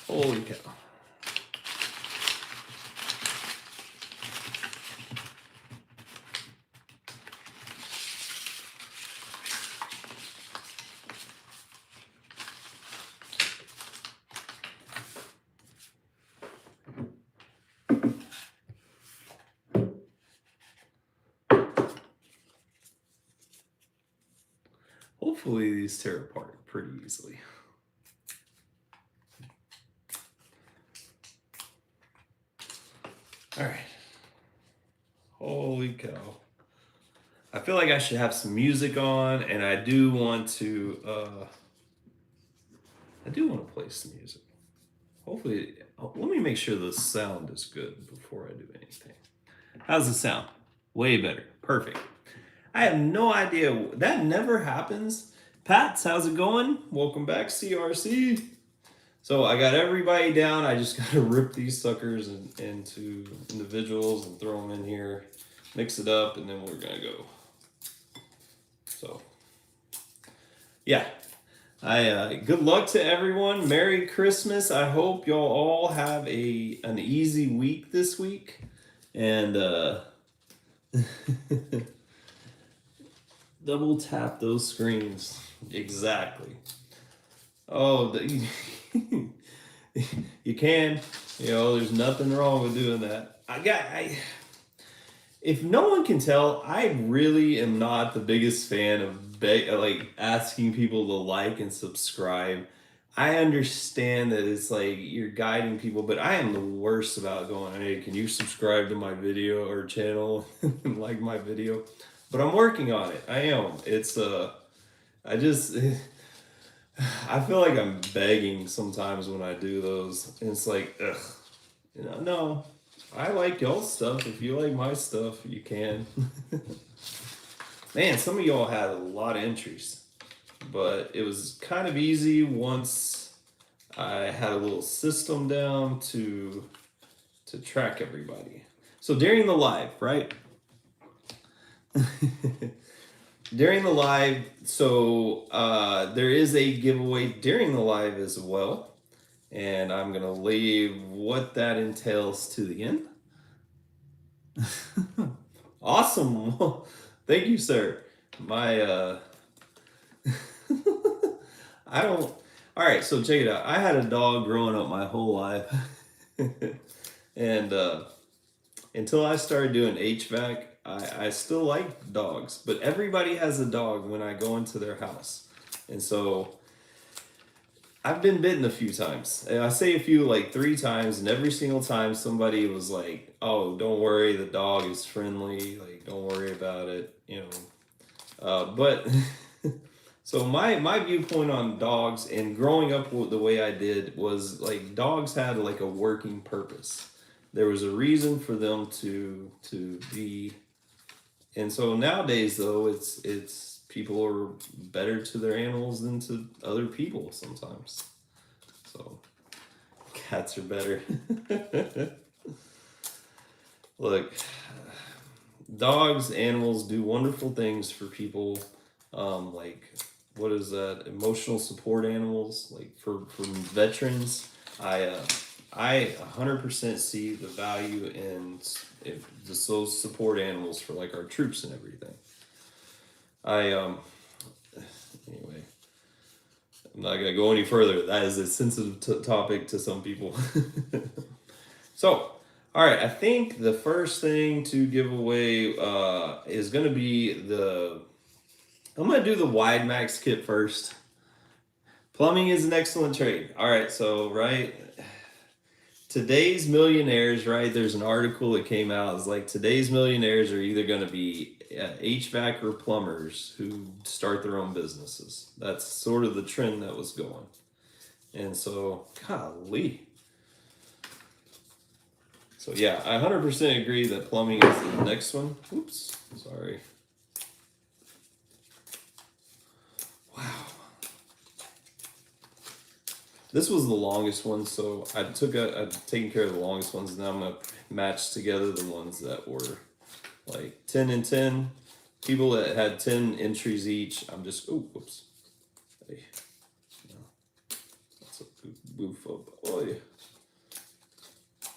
Holy cow. Hopefully these tear apart pretty easily. All right. Holy cow. I feel like I should have some music on, and I do want to play some music. Hopefully, let me make sure the sound is good before I do anything. How's the sound? Way better. Perfect. I have no idea. That never happens. Pats, how's it going? Welcome back, CRC. So I got everybody down. I just got to rip these suckers into individuals and throw them in here, mix it up, and then we're going to go. So, yeah. Good luck to everyone. Merry Christmas. I hope y'all all have an easy week this week. And double tap those screens. Exactly. Oh, you can. There's nothing wrong with doing that. If no one can tell, I really am not the biggest fan of asking people to like and subscribe. I understand that it's like you're guiding people, but I am the worst about going, hey, can you subscribe to my video or channel and like my video? But I'm working on it. I am. It's I just I feel like I'm begging sometimes when I do those. And it's like, ugh. No. I like y'all's stuff. If you like my stuff, you can. Man, some of y'all had a lot of entries, but it was kind of easy once I had a little system down to track everybody. So during the live, right? During the live, so there is a giveaway during the live as well. And I'm going to leave what that entails to the end. Awesome. Thank you, sir. My, I don't, all right, so check it out. I had a dog growing up my whole life. And until I started doing HVAC, I still like dogs, but everybody has a dog when I go into their house. And so I've been bitten a few times. And I say a few like 3 times, and every single time somebody was like, "Oh, don't worry, the dog is friendly. Like, don't worry about it." But so my viewpoint on dogs and growing up the way I did was like dogs had like a working purpose. There was a reason for them to be. And so nowadays though, it's people are better to their animals than to other people sometimes. So cats are better. Look, dogs, animals do wonderful things for people. Like what is that? Emotional support animals, like for veterans. I 100% see the value in just those support animals for like our troops and everything. Anyway, I'm not gonna go any further. That is a sensitive topic to some people. So, all right, I think the first thing to give away is gonna be I'm gonna do the Wide Max kit first. Plumbing is an excellent trade. All right, so today's millionaires, right? There's an article that came out. It's like today's millionaires are either going to be HVAC or plumbers who start their own businesses. That's sort of the trend that was going. And so, golly. So yeah, I 100% agree that plumbing is the next one. Oops, sorry. Wow. This was the longest one, so I've taken care of the longest ones, and now I'm gonna match together the ones that were like 10 and 10. People that had 10 entries each, I'm just, oh, whoops. Hey, no. boof up. Oh yeah.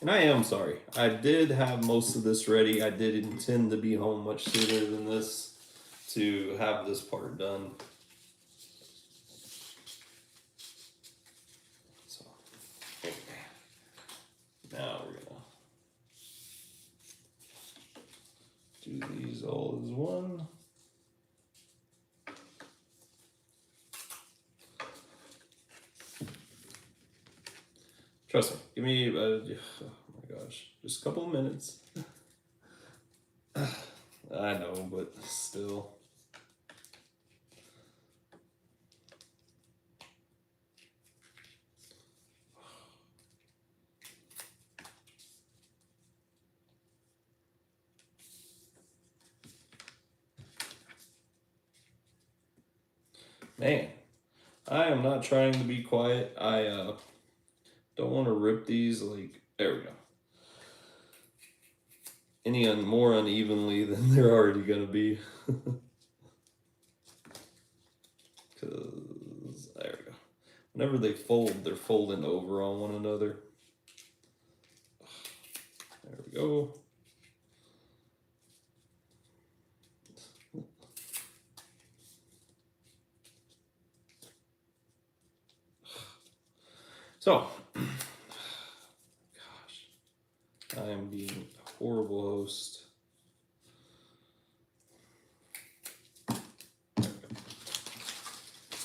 And I am sorry. I did have most of this ready. I did intend to be home much sooner than this to have this part done. So, okay. Now we're gonna do these all as one. Trust me. Give me, oh my gosh, just a couple of minutes. I know, but still. Man, I am not trying to be quiet. I don't want to rip these like, there we go. Any more unevenly than they're already gonna be. Cause there we go. Whenever they fold, they're folding over on one another. There we go. So, gosh, I am being a horrible host.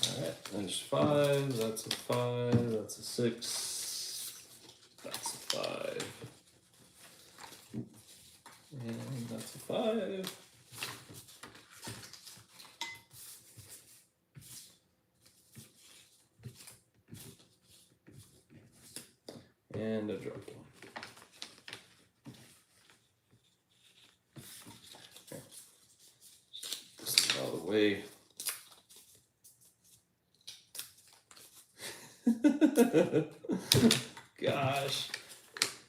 Alright, there's 5, that's a 5, that's a 6, that's a 5, and that's a 5. And a drop one. Okay. This is out of the way. Gosh.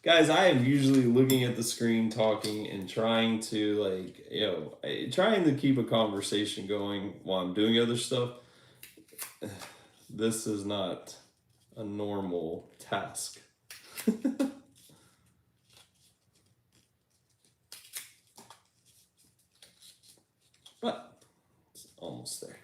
Guys, I am usually looking at the screen talking and trying to trying to keep a conversation going while I'm doing other stuff. This is not a normal task. But it's almost there.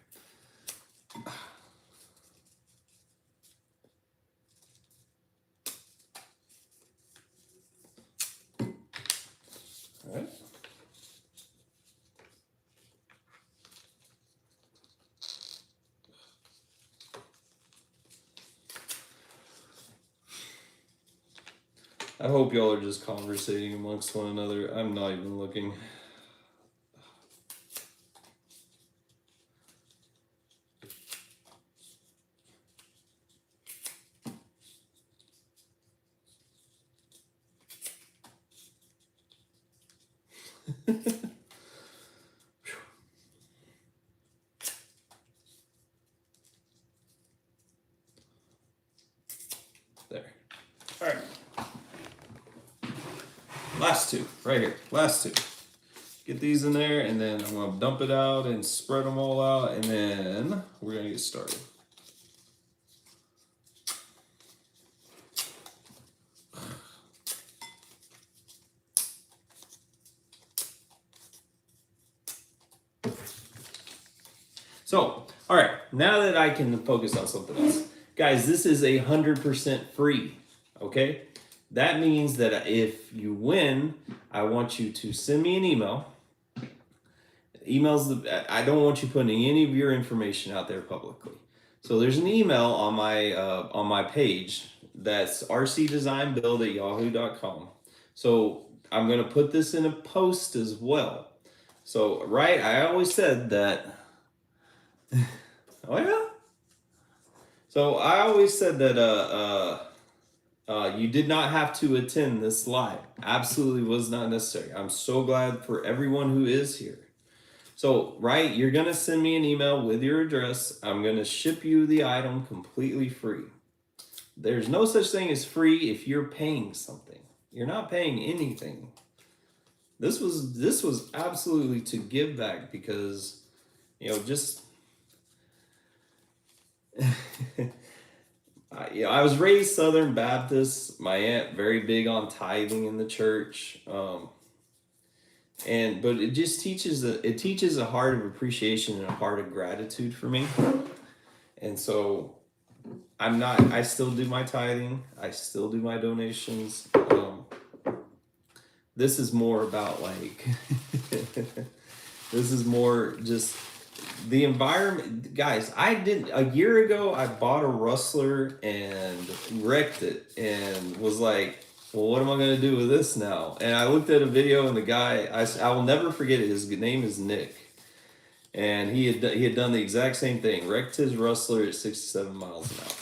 All right. I hope y'all are just conversating amongst one another. I'm not even looking. There. All right. Last two, right here. Last two. Get these in there, and then I'm gonna dump it out and spread them all out, and then we're gonna get started. So, all right, now that I can focus on something else, guys, this is 100% free, okay? That means that if you win, I want you to send me an email. I don't want you putting any of your information out there publicly. So there's an email on my page that's rcdesignbuild@yahoo.com. So I'm gonna put this in a post as well. So I always said that. Oh yeah. So I always said that you did not have to attend this live. Absolutely was not necessary. I'm so glad for everyone who is here. So, you're going to send me an email with your address. I'm going to ship you the item completely free. There's no such thing as free if you're paying something. You're not paying anything. This was absolutely to give back because, just I was raised Southern Baptist. My aunt very big on tithing in the church, and but it just teaches a heart of appreciation and a heart of gratitude for me. And so I'm not. I still do my tithing. I still do my donations. This is more about like. This is more just the environment, guys. A year ago I bought a Rustler and wrecked it and was like, well, what am I going to do with this now? And I looked at a video, and the guy, I will never forget it, his name is Nick, and he had done the exact same thing, wrecked his Rustler at 67 miles an hour.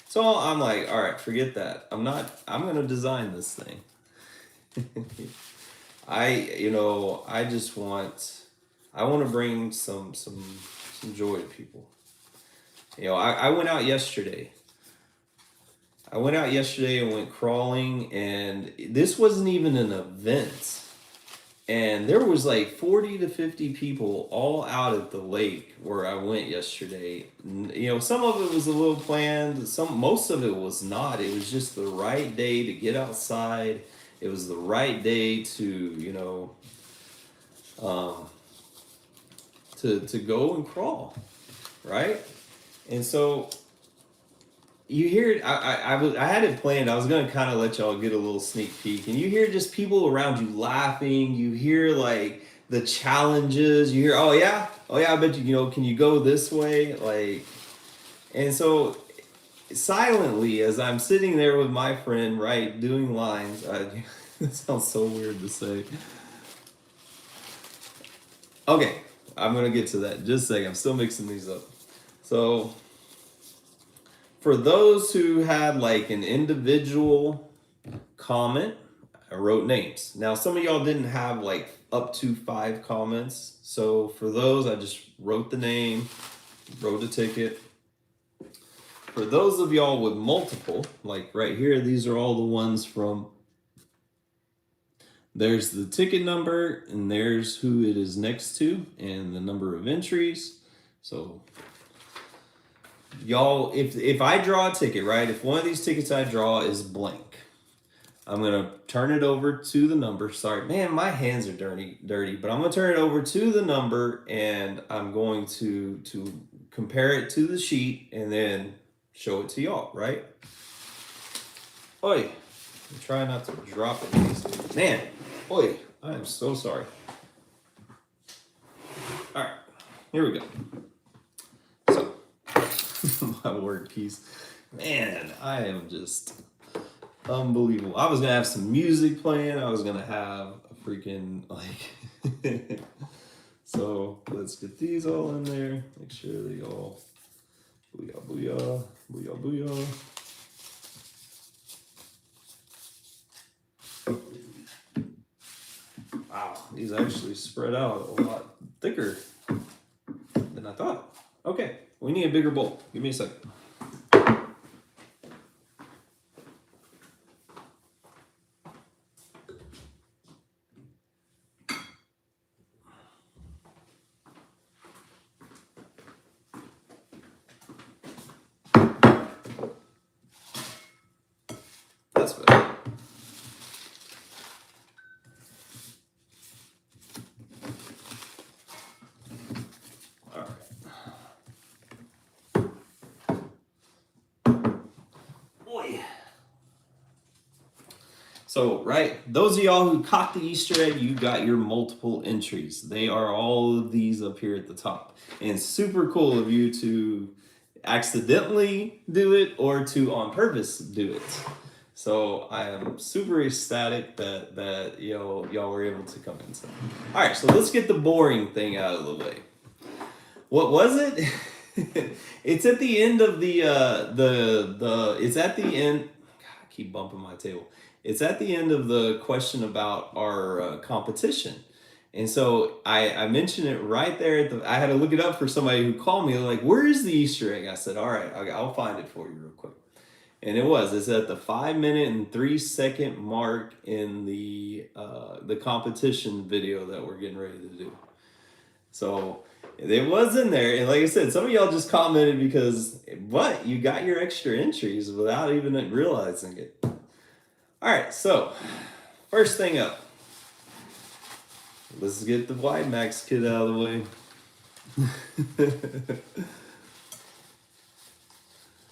So I'm like, all right, forget that. I'm going to design this thing. I just I want to bring some joy to people. I went out yesterday. And went crawling, and this wasn't even an event. And there was like 40 to 50 people all out at the lake where I went yesterday. Some of it was a little planned, most of it was not. It was just the right day to get outside. It was the right day to, to go and crawl, right? And so you hear it. I had it planned. I was gonna kind of let y'all get a little sneak peek, and you hear just people around you laughing. You hear like the challenges. You hear, oh yeah, I bet you, can you go this way, like, and so silently as I'm sitting there with my friend, right, doing lines. It sounds so weird to say. Okay, I'm gonna get to that in just a second. I'm still mixing these up. So for those who had like an individual comment, I wrote names. Now some of y'all didn't have like up to 5 comments. So for those, I just wrote the name, wrote a ticket. For those of y'all with multiple, like right here, these are all the ones from, there's the ticket number, and there's who it is next to, and the number of entries. So y'all, if I draw a ticket, right, if one of these tickets I draw is blank, I'm gonna turn it over to the number. Sorry, man, my hands are dirty, but I'm gonna turn it over to the number, and I'm going to compare it to the sheet and then show it to y'all, right? Oi, try not to drop it, man. Oi, I am so sorry. All right, here we go. So, my word keys. Man, I am just unbelievable. I was gonna have some music playing. I was gonna have a freaking like. So let's get these all in there. Make sure they all. Booyah, booyah, booyah, booyah. Wow, these actually spread out a lot thicker than I thought. Okay, we need a bigger bowl. Give me a second. That's better. So, right, those of y'all who caught the Easter egg, you got your multiple entries. They are all of these up here at the top. And super cool of you to accidentally do it or to on purpose do it. So I am super ecstatic that y'all were able to come in. All right, so let's get the boring thing out of the way. What was it? It's at the end of it's at the end. God, I keep bumping my table. It's at the end of the question about our competition. And so I mentioned it right there I had to look it up for somebody who called me like, where is the Easter egg? I said, all right, I'll find it for you real quick. And it's at the 5-minute and 3-second mark in the competition video that we're getting ready to do. So It was in there, and like I said, some of y'all just commented because what? You got your extra entries without even realizing it. All right, so first thing up, let's get the Wide Max kit out of the way.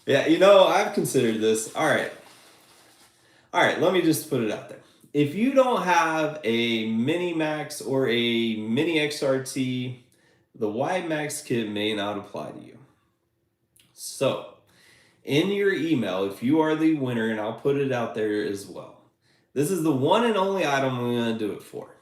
Yeah, you know, I've considered this. All right, let me just put it out there. If you don't have a Mini Max or a Mini XRT, the Wide Max kit may not apply to you. So, in your email, if you are the winner, and I'll put it out there as well, this is the one and only item I'm going to do it for.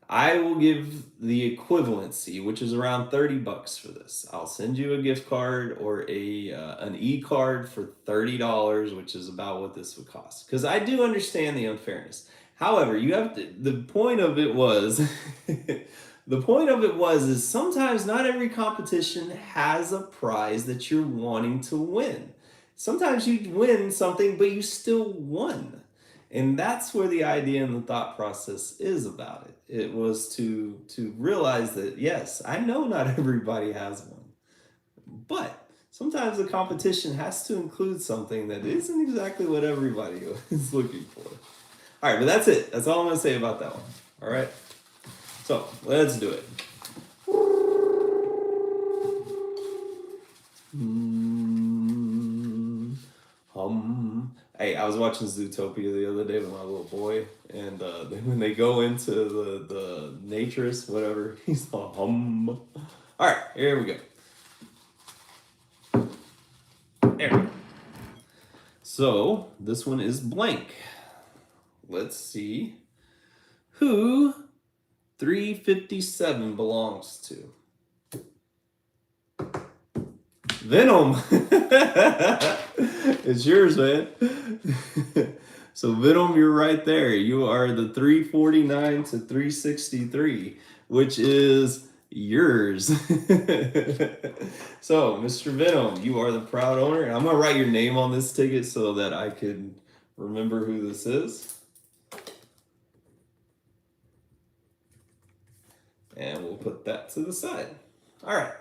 I will give the equivalency, which is around 30 bucks for this. I'll send you a gift card or an e-card for $30, which is about what this would cost. Because I do understand the unfairness. However, you have to, the point of it was, the point of it was is sometimes not every competition has a prize that you're wanting to win. Sometimes you win something, but you still won. And that's where the idea and the thought process is about it. It was to realize that yes, I know not everybody has one, but sometimes the competition has to include something that isn't exactly what everybody is looking for. All right, but that's it. That's all I'm going to say about that one. All right. So let's do it. Hey, I was watching Zootopia the other day with my little boy, and when they go into the naturist, whatever, he's all hum. All right, here we go. There we go. So this one is blank. Let's see who 357 belongs to. Venom. It's yours, man. So Venom, you're right there. You are the 349 to 363, which is yours. So, Mr. Venom, you are the proud owner. I'm gonna write your name on this ticket so that I can remember who this is. And we'll put that to the side. All right.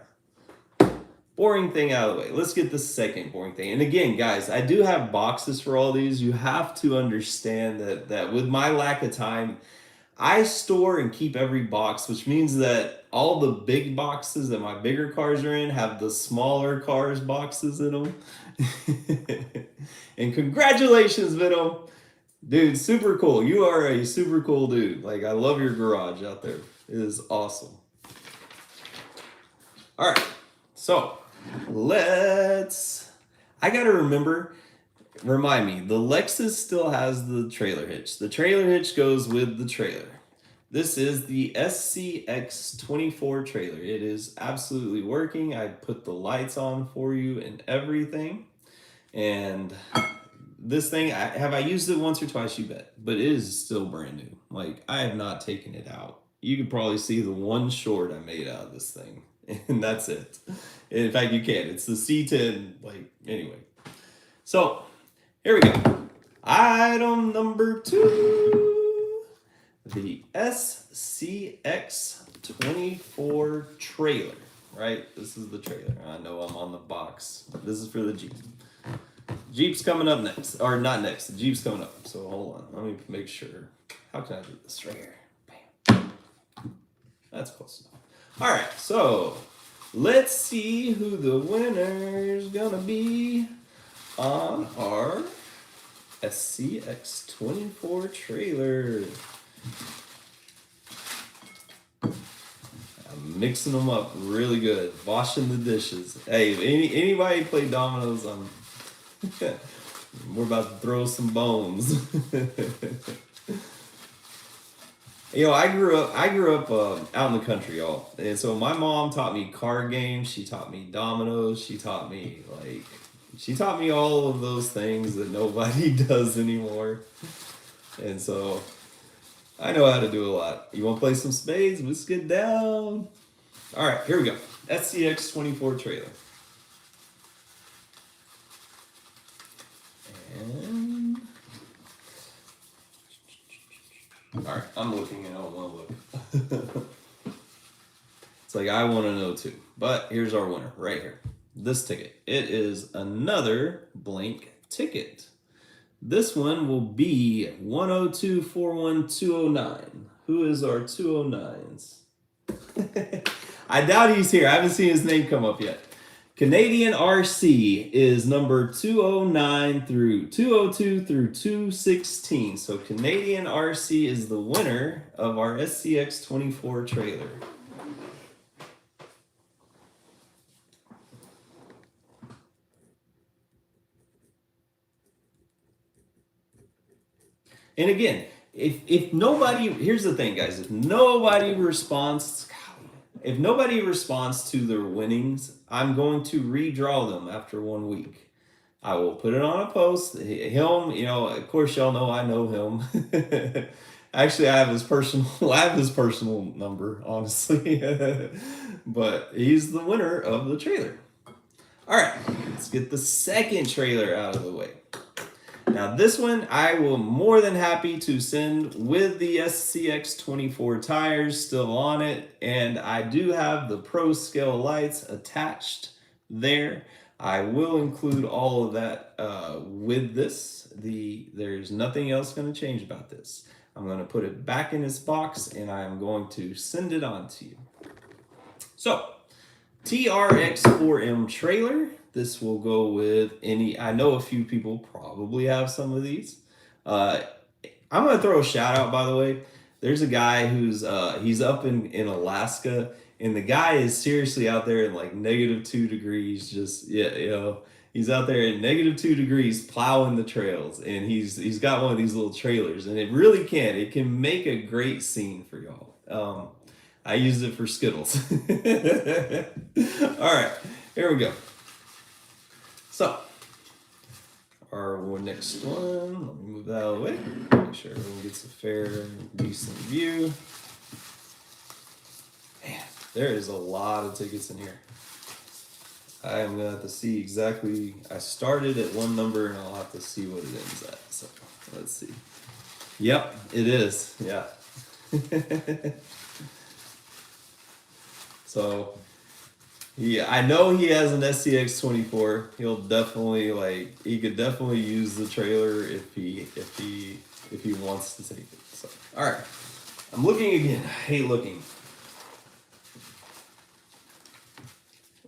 Boring thing out of the way. Let's get the second boring thing. And again, guys, I do have boxes for all these. You have to understand that with my lack of time, I store and keep every box, which means that all the big boxes that my bigger cars are in have the smaller cars boxes in them. And congratulations, Venom. Dude, super cool. You are a super cool dude. Like, I love your garage out there. It is awesome. All right. So, I gotta remind me, the Lexus still has the trailer hitch. The trailer hitch goes with the trailer. This is the SCX24 trailer. It is absolutely working. I put the lights on for you and everything. And this thing, have I used it once or twice? You bet. But it is still brand new. Like, I have not taken it out. You can probably see the one short I made out of this thing. And that's it. In fact, you can. It's the C10, like, anyway. So, here we go. Item number 2. The SCX24 trailer, right? This is the trailer. I know I'm on the box. This is for the Jeep. Jeep's coming up next. Or not next. The Jeep's coming up. So, hold on. Let me make sure. How can I do this right here? Bam. That's close enough. All right, so let's see who the winner's gonna be on our SCX24 trailer. I'm mixing them up really good, washing the dishes. Hey, if anybody play dominoes, we're about to throw some bones. You know, I grew up out in the country, y'all. And so my mom taught me card games. She taught me dominoes. She taught me all of those things that nobody does anymore. And so I know how to do a lot. You want to play some spades? Let's get down. All right, here we go. SCX24 trailer. And all right, I'm looking and I don't want to look. It's like, I want to know too. But here's our winner right here. This ticket. It is another blank ticket. This one will be 102-41209. Who is our 209s? I doubt he's here. I haven't seen his name come up yet. Canadian RC is number 209 through 202 through 216. So Canadian RC is the winner of our SCX24 trailer. And again, if nobody, here's the thing, guys, if nobody responds to their winnings, I'm going to redraw them after 1 week. I will put it on a post. Him, of course, y'all know I know him. Actually, I have his personal number, honestly. But he's the winner of the trailer. All right, let's get the second trailer out of the way. Now this one, I will more than happy to send with the SCX24 tires still on it. And I do have the Pro Scale lights attached there. I will include all of that with this. There's nothing else going to change about this. I'm going to put it back in its box and I'm going to send it on to you. So, TRX4M trailer. This will go with any, I know a few people probably have some of these. I'm going to throw a shout out, by the way. There's a guy who's, he's up in Alaska, and the guy is seriously out there in like -2 degrees, just, he's out there at -2 degrees plowing the trails, and he's got one of these little trailers, and it can make a great scene for y'all. I used it for Skittles. All right, here we go. So, our next one, let me move that out of the way, make sure everyone gets a fair, decent view. Man, there is a lot of tickets in here. I am going to have to see exactly, I started at one number and I'll have to see what it ends at. So, let's see. Yep, it is, yeah. So, I know he has an SCX24. He'll definitely he could definitely use the trailer if he wants to take it. So, all right, I'm looking again. I hate looking.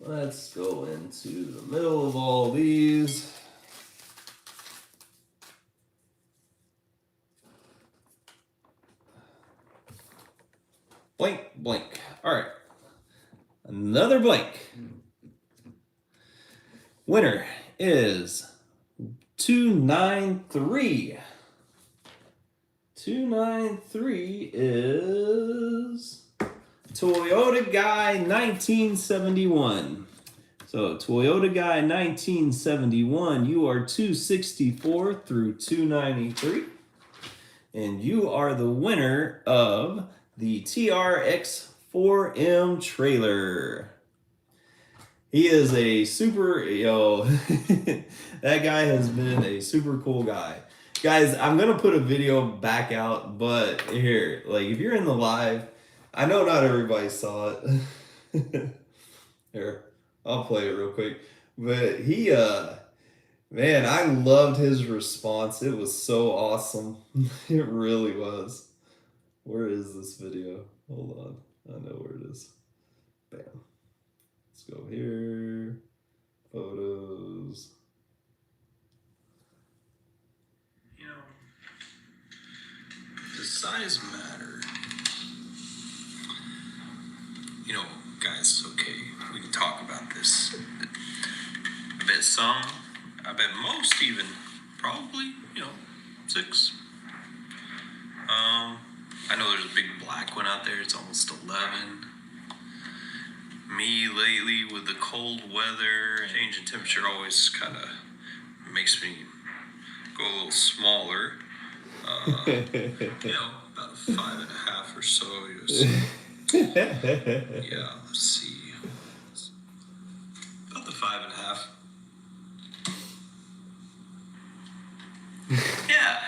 Let's go into the middle of all these. Blank, blank. All right. Another blank. Winner is 293. 293 is Toyota Guy 1971. So Toyota Guy 1971, you are 264 through 293. And you are the winner of the TRX4M trailer. He is a super, that guy has been a super cool guy. Guys, I'm going to put a video back out, but here, if you're in the live, I know not everybody saw it. Here, I'll play it real quick. But he, man, I loved his response. It was so awesome. It really was. Where is this video? Hold on. I know where it is. Bam. Let's go here. Photos. Does size matter? Guys, okay, we can talk about this. I bet some, I bet most even, probably, 6. I know there's a big black one out there, it's almost 11. Me lately with the cold weather, change in temperature always kind of makes me go a little smaller. About a 5.5 or so. Yeah, let's see. About the 5.5. Yeah,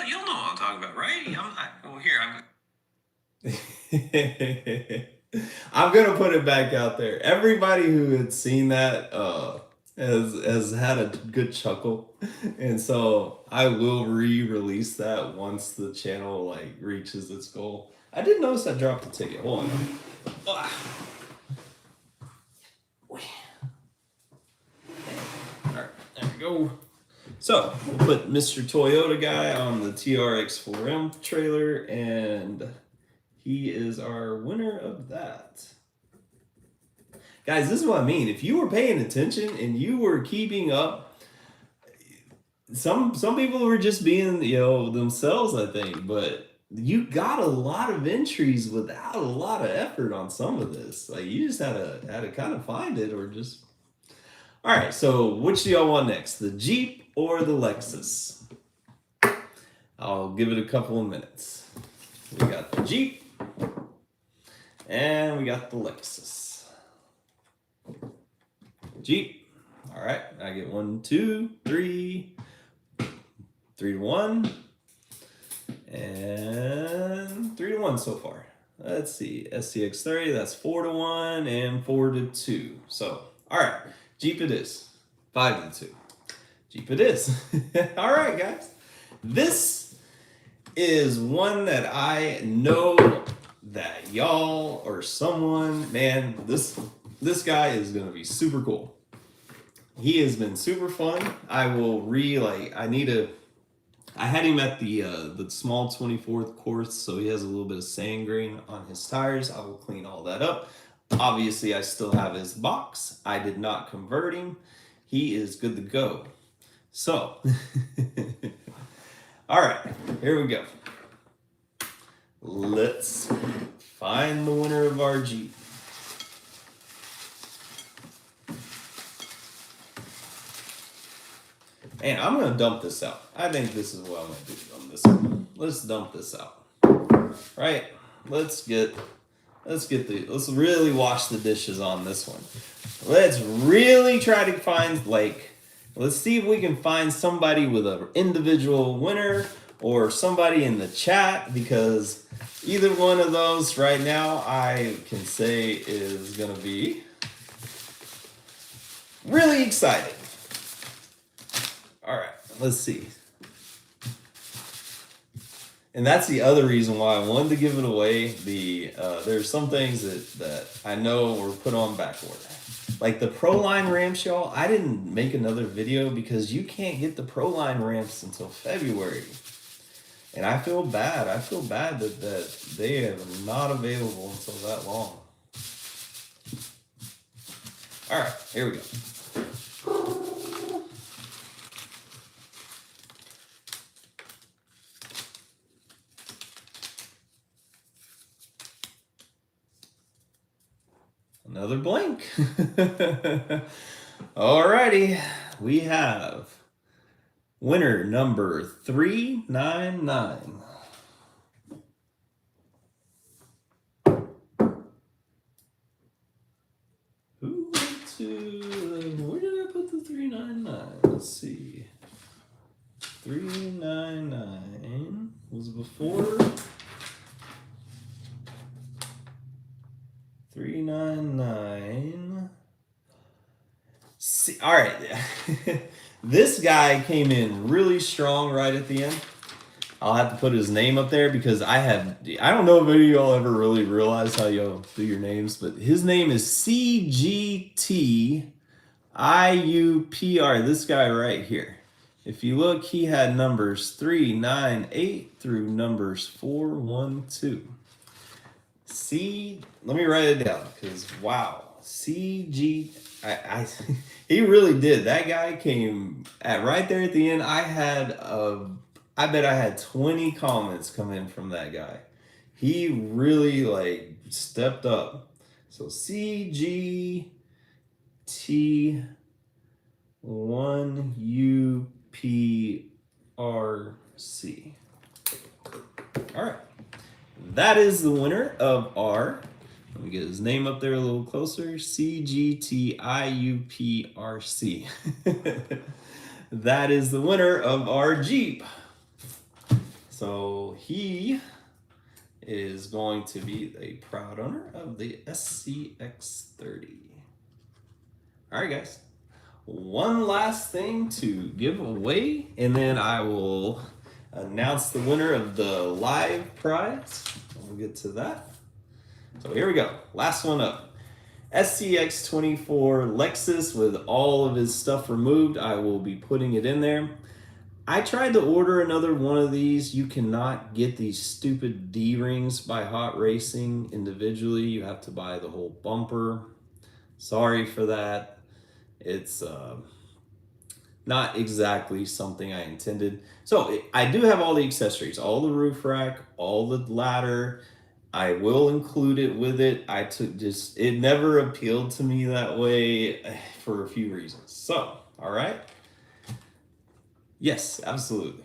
you'll know what I'm talking about, right? Well, here, I'm gonna put it back out there. Everybody who had seen that has had a good chuckle, and so I will re-release that once the channel like reaches its goal. I did notice I dropped the ticket. Hold on. Ah. All right, there we go. So we'll put Mr. Toyota guy on the TRX4M trailer, and he is our winner of that. Guys, this is what I mean. If you were paying attention and you were keeping up, some people were just being, themselves, I think, but you got a lot of entries without a lot of effort on some of this. Like you just had to kind of find it or just. All right, so which do y'all want next? The Jeep or the Lexus? I'll give it a couple of minutes. We got the Jeep and we got the Lexus. Jeep. All right, I get 1, 2, 3, 3 to 1, and 3 to 1 so far. Let's see, SCX30, that's 4 to 1 and 4 to 2. So, all right, Jeep it is. 5 to 2. Jeep it is. All right, guys. This is one that I know that y'all or someone, man, this guy is gonna be super cool. He has been super fun. I had him at the small 24th course, so he has a little bit of sand grain on his tires. I will clean all that up. Obviously, I still have his box. I did not convert him. He is good to go. So, all right, here we go. Let's find the winner of our Jeep. And I'm gonna dump this out. I think this is what I'm gonna do on this one. Let's dump this out. Right? Let's really wash the dishes on this one. Let's really try to find let's see if we can find somebody with an individual winner or somebody in the chat, because either one of those right now I can say is gonna be really exciting. All right, let's see. And that's the other reason why I wanted to give it away. There's some things that I know were put on back order. Like the Proline ramps, y'all. I didn't make another video because you can't get the Proline ramps until February. And I feel bad. I feel bad that they are not available until that long. All right, here we go. Another blank. Alrighty, we have winner number 399. Where did I put the 399? Let's see. 399 was before 399. See, all right. This guy came in really strong right at the end. I'll have to put his name up there because I don't know if any of y'all ever really realize how y'all do your names, but his name is CGTIUPR. This guy right here. If you look, he had numbers 398 through numbers 412. Let me write it down because wow, he really did. That guy came at right there at the end. I bet I had 20 comments come in from that guy. He really stepped up. So CGT1UPRC. All right. That is the winner of our, let me get his name up there a little closer, CGTIUPRC. That is the winner of our Jeep. So he is going to be a proud owner of the SCX30. All right, guys. One last thing to give away, and then I will announce the winner of the live prize. We'll get to that. So here we go. Last one up. SCX24 Lexus with all of his stuff removed. I will be putting it in there. I tried to order another one of these. You cannot get these stupid D-rings by Hot Racing individually. You have to buy the whole bumper. Sorry for that. It's not exactly something I intended. So I do have all the accessories, all the roof rack, all the ladder. I will include it with it. It never appealed to me that way for a few reasons. So, all right. Yes, absolutely.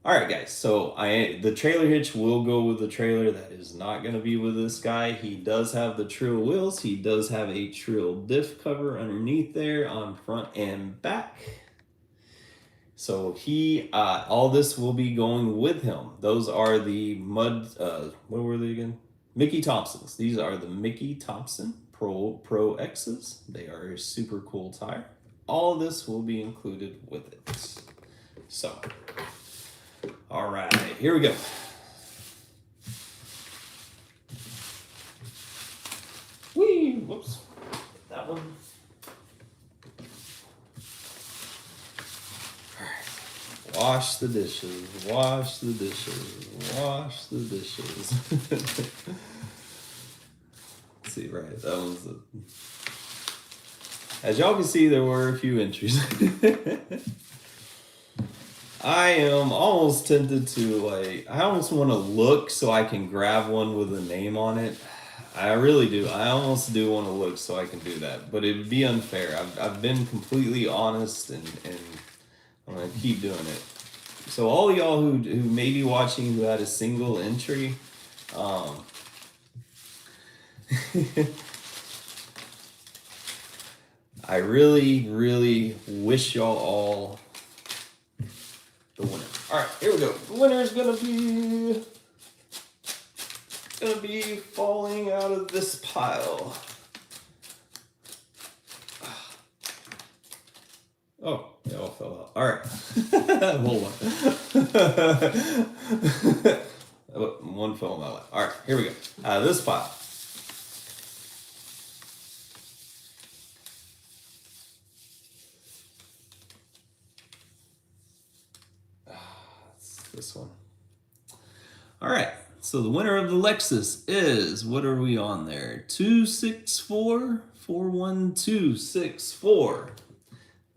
All right, guys. So the trailer hitch will go with the trailer. That is not going to be with this guy. He does have the Trill wheels. He does have a Trill diff cover underneath there on front and back. So all this will be going with him. Those are the what were they again? Mickey Thompsons. These are the Mickey Thompson Pro X's. They are a super cool tire. All of this will be included with it. So, all right, here we go. Whee! Whoops. That one. Wash the dishes, wash the dishes, wash the dishes. Let's see, right, that one's as y'all can see, there were a few entries. I am almost tempted to, I almost want to look so I can grab one with a name on it. I really do. I almost do want to look so I can do that, but it would be unfair. I've been completely honest and I'm going to keep doing it. So all y'all who may be watching who had a single entry, I really, really wish y'all all the winner. All right, here we go. The winner is gonna be falling out of this pile. Oh, they all fell out. All right, hold on. One fell in my lap. All right, here we go. Out of this pile. This one. All right. So the winner of the Lexus is, what are we on there? 264-41264.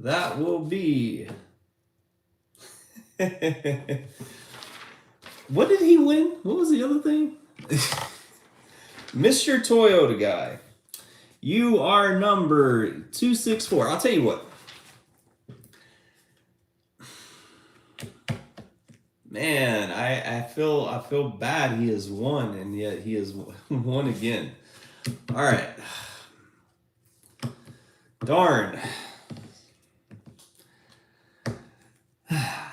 That will be. What did he win? What was the other thing? Mr. Toyota guy. You are number 264. I'll tell you what. Man, I feel bad he has won, and yet he has won again. All right. Darn.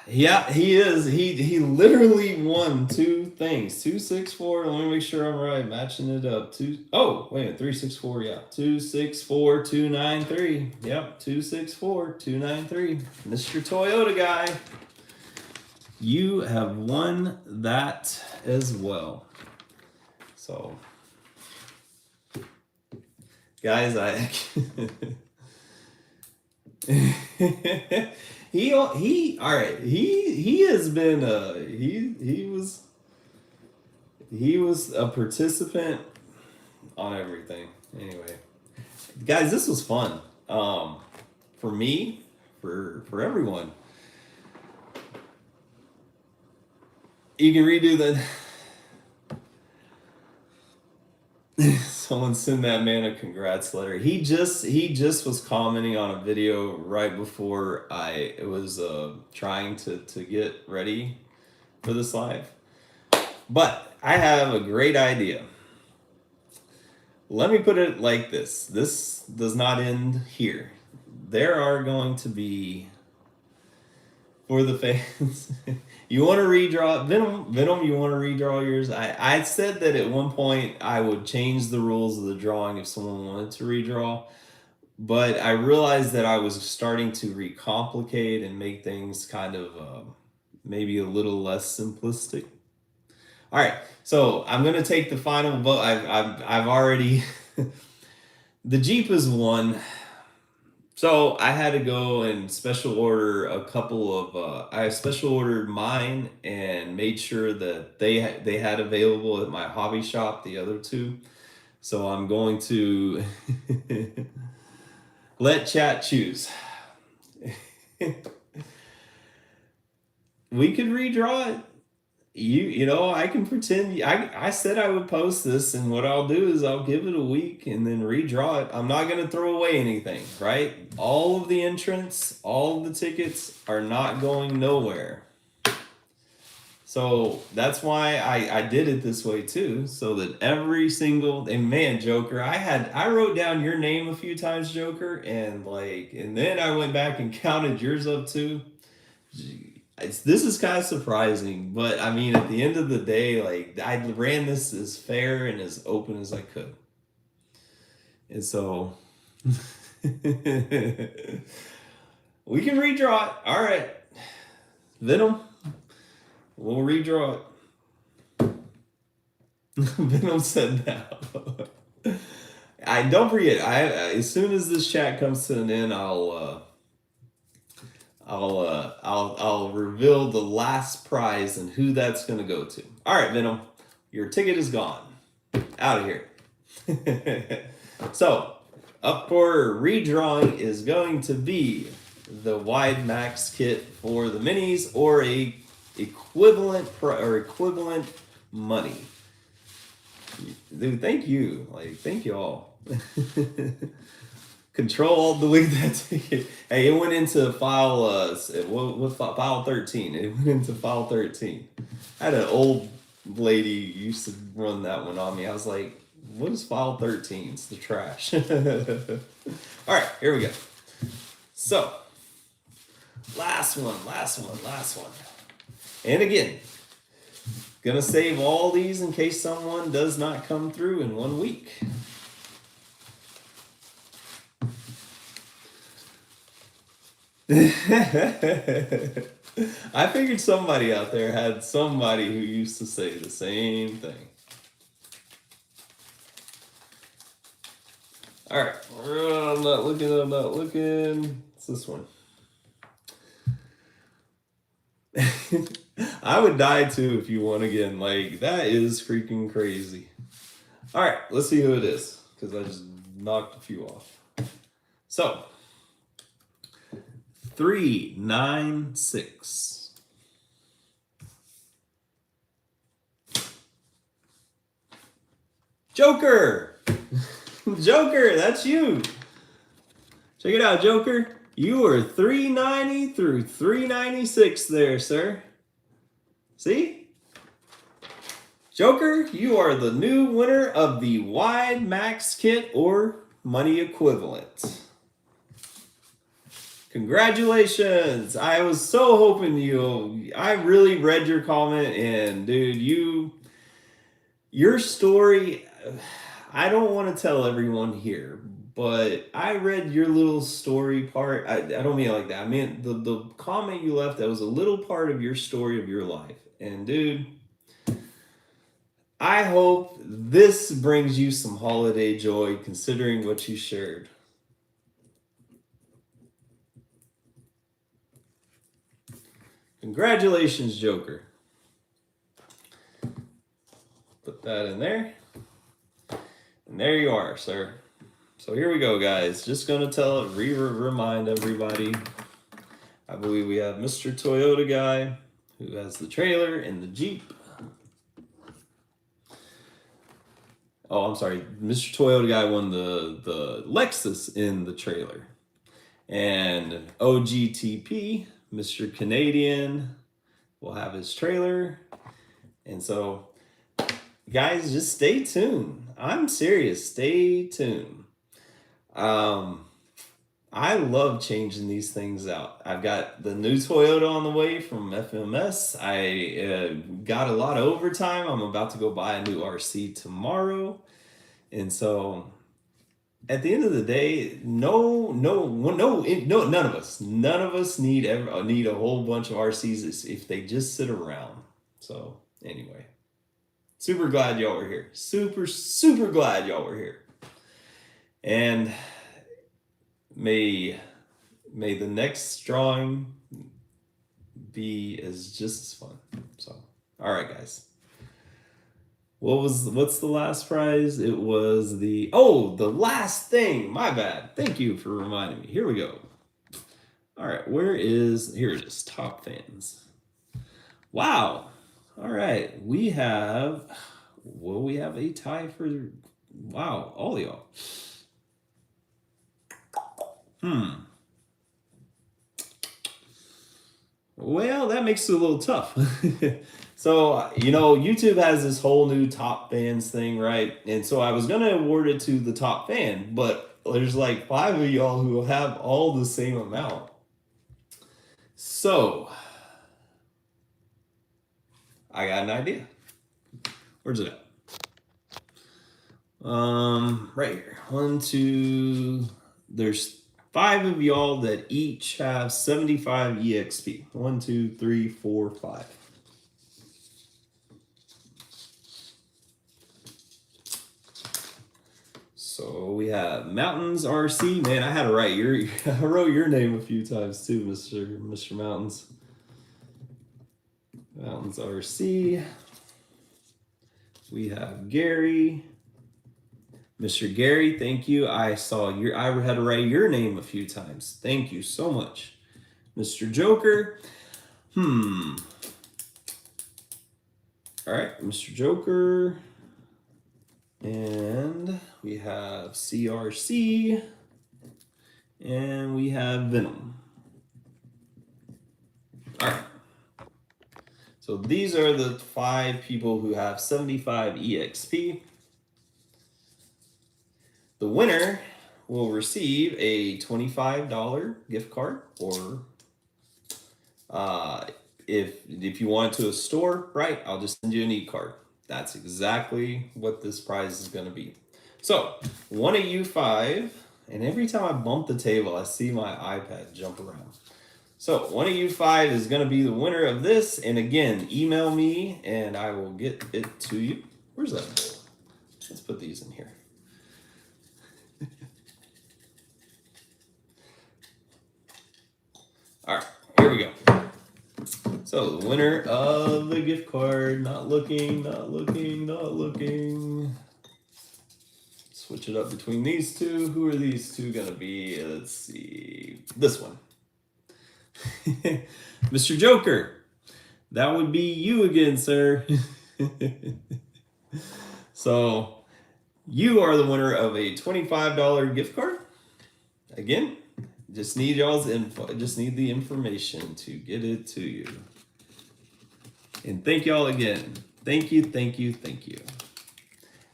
Yeah, he is. He literally won two things. 264. Let me make sure I'm right. Matching it up. Oh, wait a minute. 364. Yeah. 264-293. Yep. 264-293. Mr. Toyota guy. You have won that as well. So, guys, he all right. He has been he was a participant on everything. Anyway, guys, this was fun. For me, for everyone. You can redo the. Someone send that man a congrats letter. He just was commenting on a video right before I was trying to get ready for this live. But I have a great idea. Let me put it like this. This does not end here. There are going to be for the fans. You want to redraw Venom, you want to redraw yours? I said that at one point I would change the rules of the drawing if someone wanted to redraw, but I realized that I was starting to recomplicate and make things kind of maybe a little less simplistic. All right, so I'm gonna take the final vote. I've already the Jeep is one. So I had to go and special order a couple of. I special ordered mine and made sure that they had available at my hobby shop the other two. So I'm going to let chat choose. We could redraw it. You know, I can pretend. I said I would post this, and what I'll do is I'll give it a week and then redraw it. I'm not gonna throw away anything, right? All of the entrants, all of the tickets are not going nowhere. So that's why I did it this way too, so that every single, and man, Joker, I wrote down your name a few times, Joker, and then I went back and counted yours up too. This is kind of surprising, but I mean, at the end of the day, like I ran this as fair and as open as I could, and so we can redraw it. All right, Venom, we'll redraw it. Venom said that. I don't forget. As soon as this chat comes to an end, I'll reveal the last prize and who that's gonna go to. All right, Venom, your ticket is gone. Out of here. So, up for redrawing is going to be the Wide Max kit for the minis or a equivalent money. Dude, thank you. Thank you all. Control the week that ticket. Hey, it went into file file 13. It went into file 13. I had an old lady used to run that one on me. I was like, what is file 13? It's the trash. All right, here we go. So, last one. And again, gonna save all these in case someone does not come through in 1 week. I figured somebody out there had somebody who used to say the same thing. All right, I'm not looking. It's this one. I would die too if you won again. Like, that is freaking crazy. All right, let's see who it is, because I just knocked a few off. So, 396. Joker! Joker, that's you. Check it out, Joker. You are 390 through 396 there, sir. See? Joker, you are the new winner of the Wide Max kit or money equivalent. Congratulations! I was so hoping I really read your comment, and dude, your story, I don't want to tell everyone here, but I read your little story part. I don't mean it like that. I mean the comment you left, that was a little part of your story of your life. And dude, I hope this brings you some holiday joy considering what you shared. Congratulations, Joker. Put that in there. And there you are, sir. So here we go, guys. Just going to remind everybody. I believe we have Mr. Toyota Guy, who has the trailer and the Jeep. Oh, I'm sorry. Mr. Toyota Guy won the Lexus in the trailer. And OGTP, Mr. Canadian, will have his trailer. And so, guys, just stay tuned. I'm serious. Stay tuned. I I love changing these things out. I've got the new Toyota on the way from FMS. I got a lot of overtime. I'm about to go buy a new RC tomorrow. And so at the end of the day, none of us need need a whole bunch of RCs if they just sit around. So anyway, super glad y'all were here. Super glad y'all were here. And may the next drawing be just as fun. So, all right, guys. What's the last prize? It was the last thing. My bad. Thank you for reminding me. Here we go. All right, here it is. Top fans. Wow. All right, we have a tie for, wow, all y'all. Well, that makes it a little tough. So, YouTube has this whole new top fans thing, right? And so I was going to award it to the top fan, but there's like 5 of y'all who have all the same amount. So, I got an idea. Where's it at? Right here. 1, 2, there's 5 of y'all that each have 75 EXP. 1, 2, 3, 4, 5. So we have Mountains RC. Man, I had to write I wrote your name a few times too, Mr. Mountains. Mountains RC. We have Gary. Mr. Gary, thank you. I had to write your name a few times. Thank you so much. Mr. Joker. All right, Mr. Joker. And we have CRC. And we have Venom. All right. So these are the 5 people who have 75 EXP. The winner will receive a $25 gift card, or if you want it to a store, right, I'll just send you an e-card. That's exactly what this prize is going to be. So, one of you 5, and every time I bump the table, I see my iPad jump around. So, one of you 5 is going to be the winner of this, and again, email me, and I will get it to you. Where's that bowl? Let's put these in here. All right, here we go. So the winner of the gift card, not looking. Switch it up between these two. Who are these two gonna be? Let's see, this one. Mr. Joker, that would be you again, sir. So you are the winner of a $25 gift card. Again, just need y'all's info. Just need the information to get it to you. And thank y'all again. Thank you.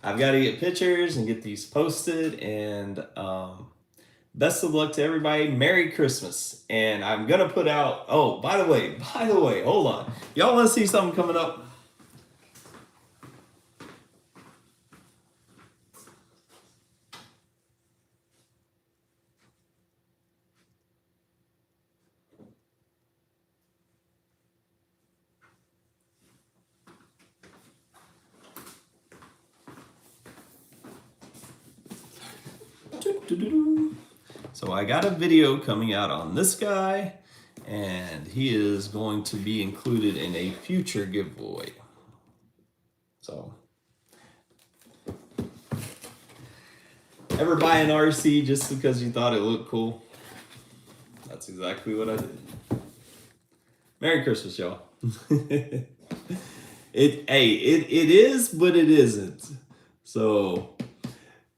I've got to get pictures and get these posted. And best of luck to everybody. Merry Christmas. And I'm gonna put out. Oh, by the way, hold on. Y'all want to see something coming up? So I got a video coming out on this guy, and he is going to be included in a future giveaway. So, ever buy an RC just because you thought it looked cool? That's exactly what I did. Merry Christmas, y'all. It is, but it isn't. So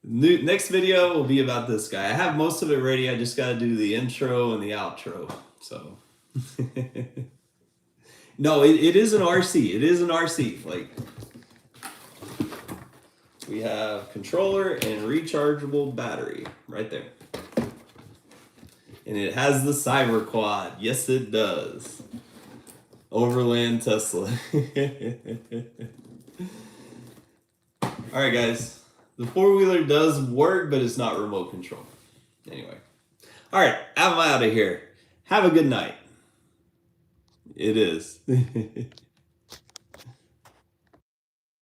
next video will be about this guy. I have most of it ready. I just got to do the intro and the outro. So no, it is an RC. It is an RC. Like, we have controller and rechargeable battery right there. And it has the Cyber Quad. Yes, it does. Overland Tesla. Alright, guys. The four-wheeler does work, but it's not remote control. Anyway. Alright, I'm out of here. Have a good night. It is.